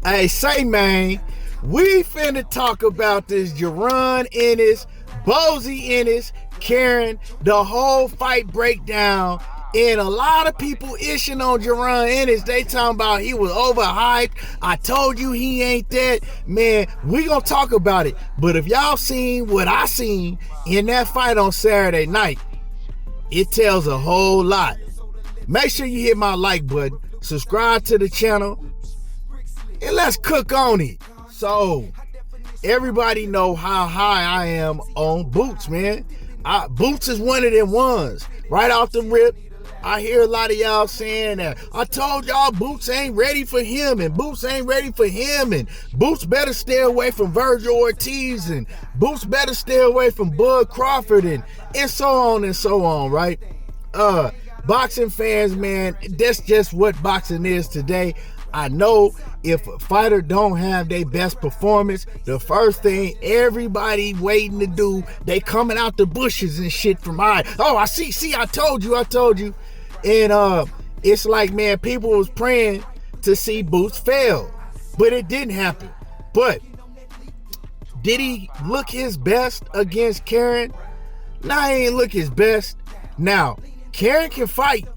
Hey, say, man, we finna talk about this Jaron Ennis, Bozy Ennis, Karen, the whole fight breakdown. And a lot of people ishing on Jaron Ennis. They talking about he was overhyped. I told you he ain't that. Man, we gonna talk about it. But if y'all seen what I seen in that fight on Saturday night, it tells a whole lot. Make sure you hit my like button, subscribe to the channel, and let's cook on it. So, everybody know how high I am on Boots, man. Boots is one of them ones. Right off the rip, I hear a lot of y'all saying that I told y'all Boots ain't ready for him, and Boots ain't ready for him, and Boots better stay away from Virgil Ortiz, and Boots better stay away from Bud Crawford, and so on, right? Boxing fans, man, that's just what boxing is today. I know if a fighter don't have their best performance, the first thing everybody waiting to do, they coming out the bushes and shit from I see, I told you. And it's like, man, people was praying to see Boots fail, but it didn't happen. But did he look his best against Karen? Nah, he ain't look his best. Now, Karen can fight.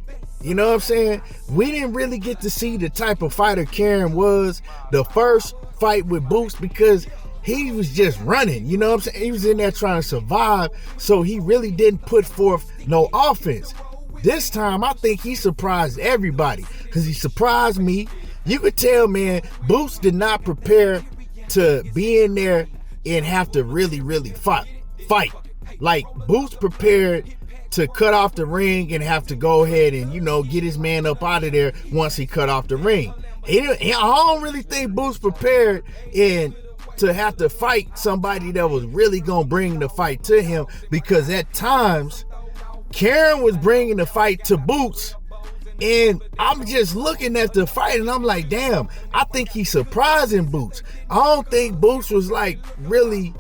You know what I'm saying? We didn't really get to see the type of fighter Karen was the first fight with Boots because he was just running. You know what I'm saying? He was in there trying to survive, so he really didn't put forth no offense. This time, I think he surprised everybody because he surprised me. You could tell, man, Boots did not prepare to be in there and have to really, really fight. Like, Boots prepared to cut off the ring and have to go ahead and, get his man up out of there once he cut off the ring. I don't really think Boots prepared to have to fight somebody that was really going to bring the fight to him, because at times, Karen was bringing the fight to Boots, and I'm just looking at the fight and I'm like, damn, I think he's surprising Boots. I don't think Boots was like really,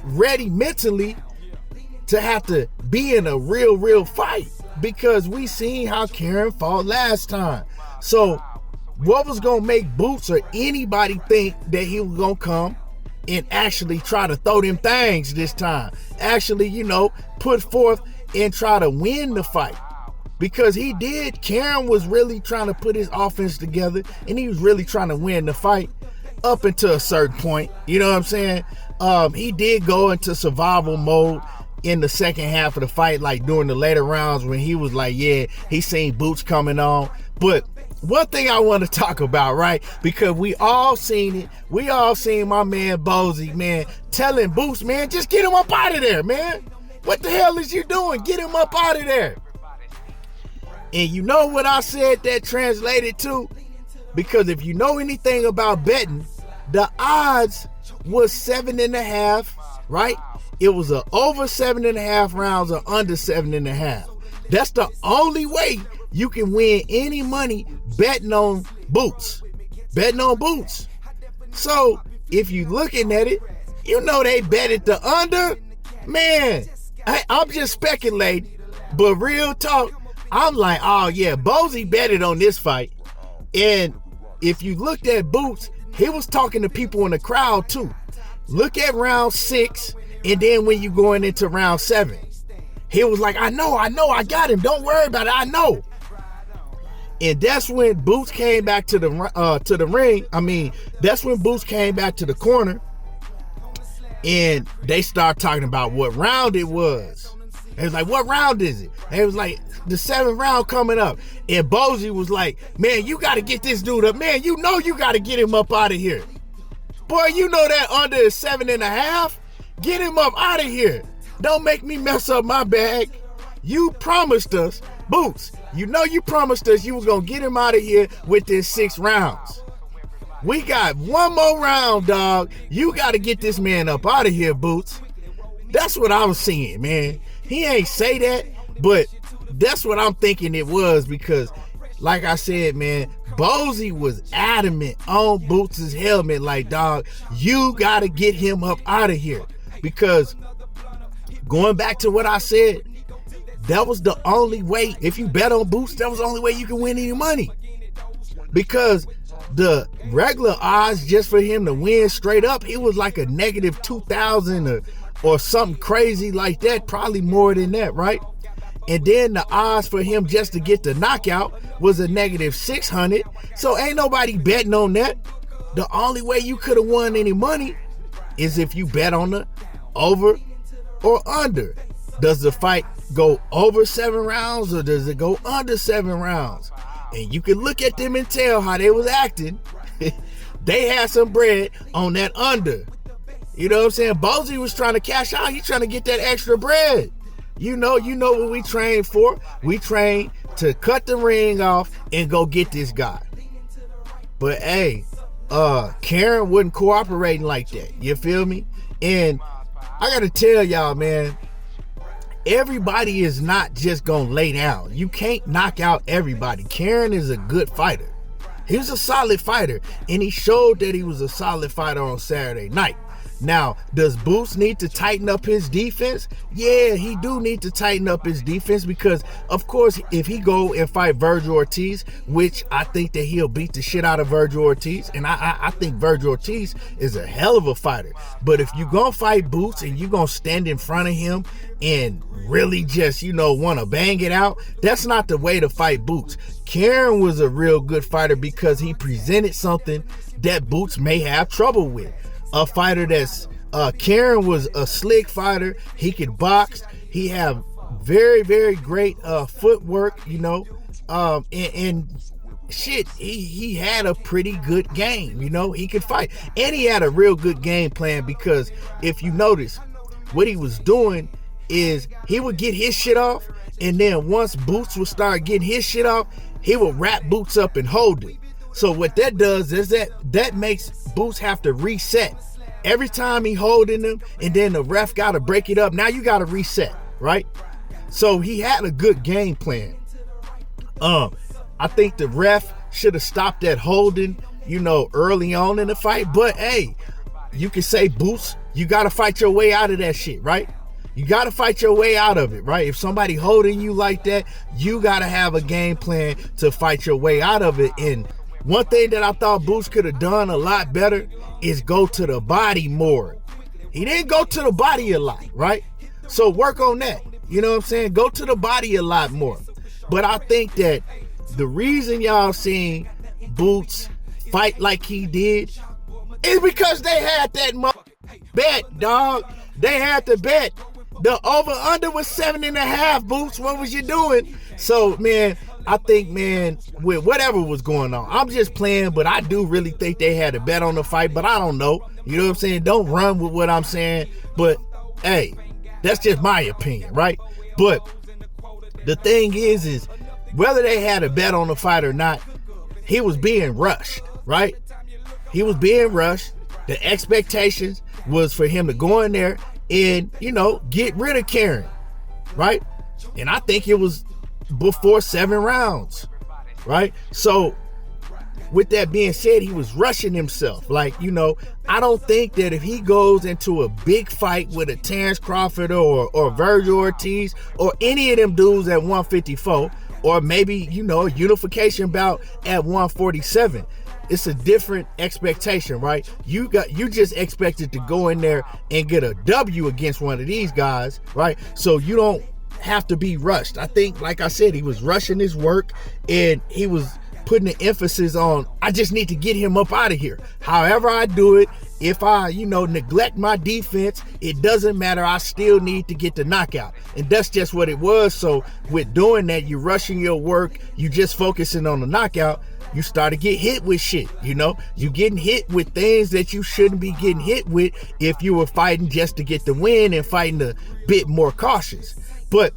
ready mentally to have to be in a real fight, because we seen how Karen fought last time. So what was gonna make Boots or anybody think that he was gonna come and actually try to throw them things this time? Actually, put forth and try to win the fight. Because he did. Karen was really trying to put his offense together, and he was really trying to win the fight up until a certain point. You know what I'm saying? He did go into survival mode in the second half of the fight, like during the later rounds when he was like, yeah, he seen Boots coming on. But one thing I want to talk about, right? Because we all seen it. We all seen my man Bozy, man, telling Boots, man, just get him up out of there, man. What the hell is you doing? Get him up out of there. And you know what I said that translated to? Because if you know anything about betting, the odds was 7.5, right? It was a over 7.5 rounds or under 7.5. That's the only way you can win any money betting on Boots. So if you looking at it, they betted the under. Man, I'm just speculating, but real talk, I'm like, oh yeah, Bozy betted on this fight. And if you looked at Boots, he was talking to people in the crowd too. Look at round 6. And then when you going into round 7, he was like, I know, I got him. Don't worry about it. I know. And that's when Boots came back to the ring. I mean, that's when Boots came back to the corner, and they start talking about what round it was. It was like, what round is it? And it was like, the 7th round coming up. And Bozy was like, man, you got to get this dude up. Man, you got to get him up out of here. Boy, that under is 7.5. Get him up out of here. Don't make me mess up my bag. You promised us, Boots, you promised us you was going to get him out of here within 6 rounds. We got one more round, dog. You got to get this man up out of here, Boots. That's what I was seeing, man. He ain't say that, but that's what I'm thinking it was, because like I said, man, Bozy was adamant on Boots' helmet, like, dog, you got to get him up out of here. Because going back to what I said, that was the only way. If you bet on Boots, that was the only way you can win any money. Because the regular odds just for him to win straight up, it was like a negative 2,000 or something crazy like that, probably more than that, right? And then the odds for him just to get the knockout was a negative 600. So ain't nobody betting on that. The only way you could have won any money is if you bet on the over or under. Does the fight go over 7 rounds or does it go under 7 rounds? And you can look at them and tell how they was acting. They had some bread on that under. You know what I'm saying? Bozy was trying to cash out. He's trying to get that extra bread. You know what we train for. We train to cut the ring off and go get this guy. But hey, Karen wasn't cooperating like that. You feel me? And I gotta tell y'all, man, everybody is not just gonna lay down. You can't knock out everybody. Karen is a good fighter. He was a solid fighter, and he showed that he was a solid fighter on Saturday night. Now, does Boots need to tighten up his defense? Yeah, he do need to tighten up his defense because, of course, if he go and fight Virgil Ortiz, which I think that he'll beat the shit out of Virgil Ortiz, and I think Virgil Ortiz is a hell of a fighter. But if you gonna fight Boots and you gonna stand in front of him and really just, want to bang it out, that's not the way to fight Boots. Karen was a real good fighter because he presented something that Boots may have trouble with. A fighter that's Karen was a slick fighter. He could box. He have very, very great footwork, and shit, he had a pretty good game. He could fight, and he had a real good game plan because if you notice, what he was doing is he would get his shit off, and then once Boots would start getting his shit off, he would wrap Boots up and hold it. So what that does is that makes Boots have to reset. Every time he holding them, and then the ref got to break it up. Now you got to reset, right? So he had a good game plan. I think the ref should have stopped that holding, early on in the fight. But hey, you can say, Boots, you got to fight your way out of that shit, right? You got to fight your way out of it, right? If somebody holding you like that, you got to have a game plan to fight your way out of it. And one thing that I thought Boots could have done a lot better is go to the body more. He didn't go to the body a lot, right? So work on that. You know what I'm saying? Go to the body a lot more. But I think that the reason y'all seen Boots fight like he did is because they had that bet, dog. They had the bet. The over-under was 7.5, Boots. What was you doing? So, man, I think, man, with whatever was going on, I'm just playing, but I do really think they had a bet on the fight, but I don't know. You know what I'm saying? Don't run with what I'm saying. But, hey, that's just my opinion, right? But the thing is whether they had a bet on the fight or not, he was being rushed, right? He was being rushed. The expectations was for him to go in there and, get rid of Karen, right? And I think it was before 7 rounds, right? So with that being said, he was rushing himself. Like, I don't think that if he goes into a big fight with a Terrence Crawford or Virgil Ortiz or any of them dudes at 154, or maybe, a unification bout at 147, it's a different expectation, right? You just expected to go in there and get a W against one of these guys, right? So you don't have to be rushed. I think, like I said, he was rushing his work and he was putting the emphasis on, I just need to get him up out of here. However I do it, if I, neglect my defense, it doesn't matter. I still need to get the knockout. And that's just what it was. So with doing that, you're rushing your work. You just focusing on the knockout. You start to get hit with shit, you getting hit with things that you shouldn't be getting hit with if you were fighting just to get the win and fighting a bit more cautious. But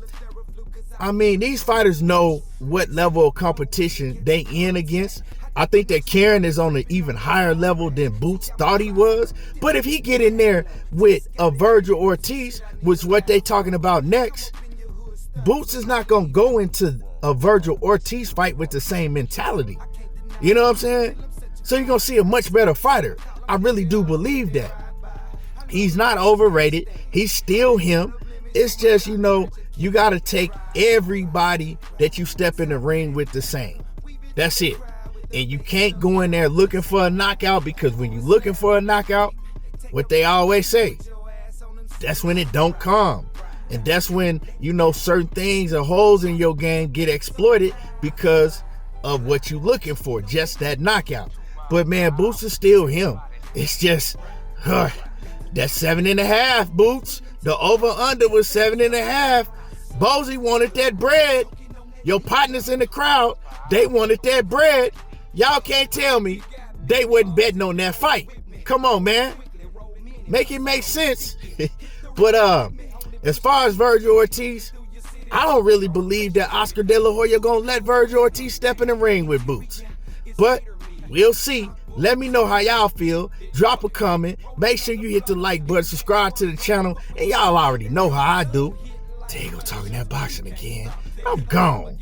I mean, these fighters know what level of competition they in against. I think that Karen is on an even higher level than Boots thought he was. But if he get in there with a Virgil Ortiz, which is what they talking about next, Boots is not going to go into a Virgil Ortiz fight with the same mentality. You know what I'm saying? So you're going to see a much better fighter. I really do believe that. He's not overrated. He's still him. It's just, you got to take everybody that you step in the ring with the same. That's it. And you can't go in there looking for a knockout, because when you're looking for a knockout, what they always say, that's when it don't come. And that's when, certain things or holes in your game get exploited because of what you're looking for, just that knockout. But man, Boots is still him. It's just, that 7.5, Boots. The over-under was 7.5. Bozy wanted that bread. Your partners in the crowd, they wanted that bread. Y'all can't tell me they wasn't betting on that fight. Come on, man. Make it make sense. But as far as Virgil Ortiz, I don't really believe that Oscar De La Hoya gonna let Virgil Ortiz step in the ring with Boots. But we'll see. Let me know how y'all feel. Drop a comment. Make sure you hit the like button, subscribe to the channel, and y'all already know how I do. There you go, talking that boxing again. I'm gone.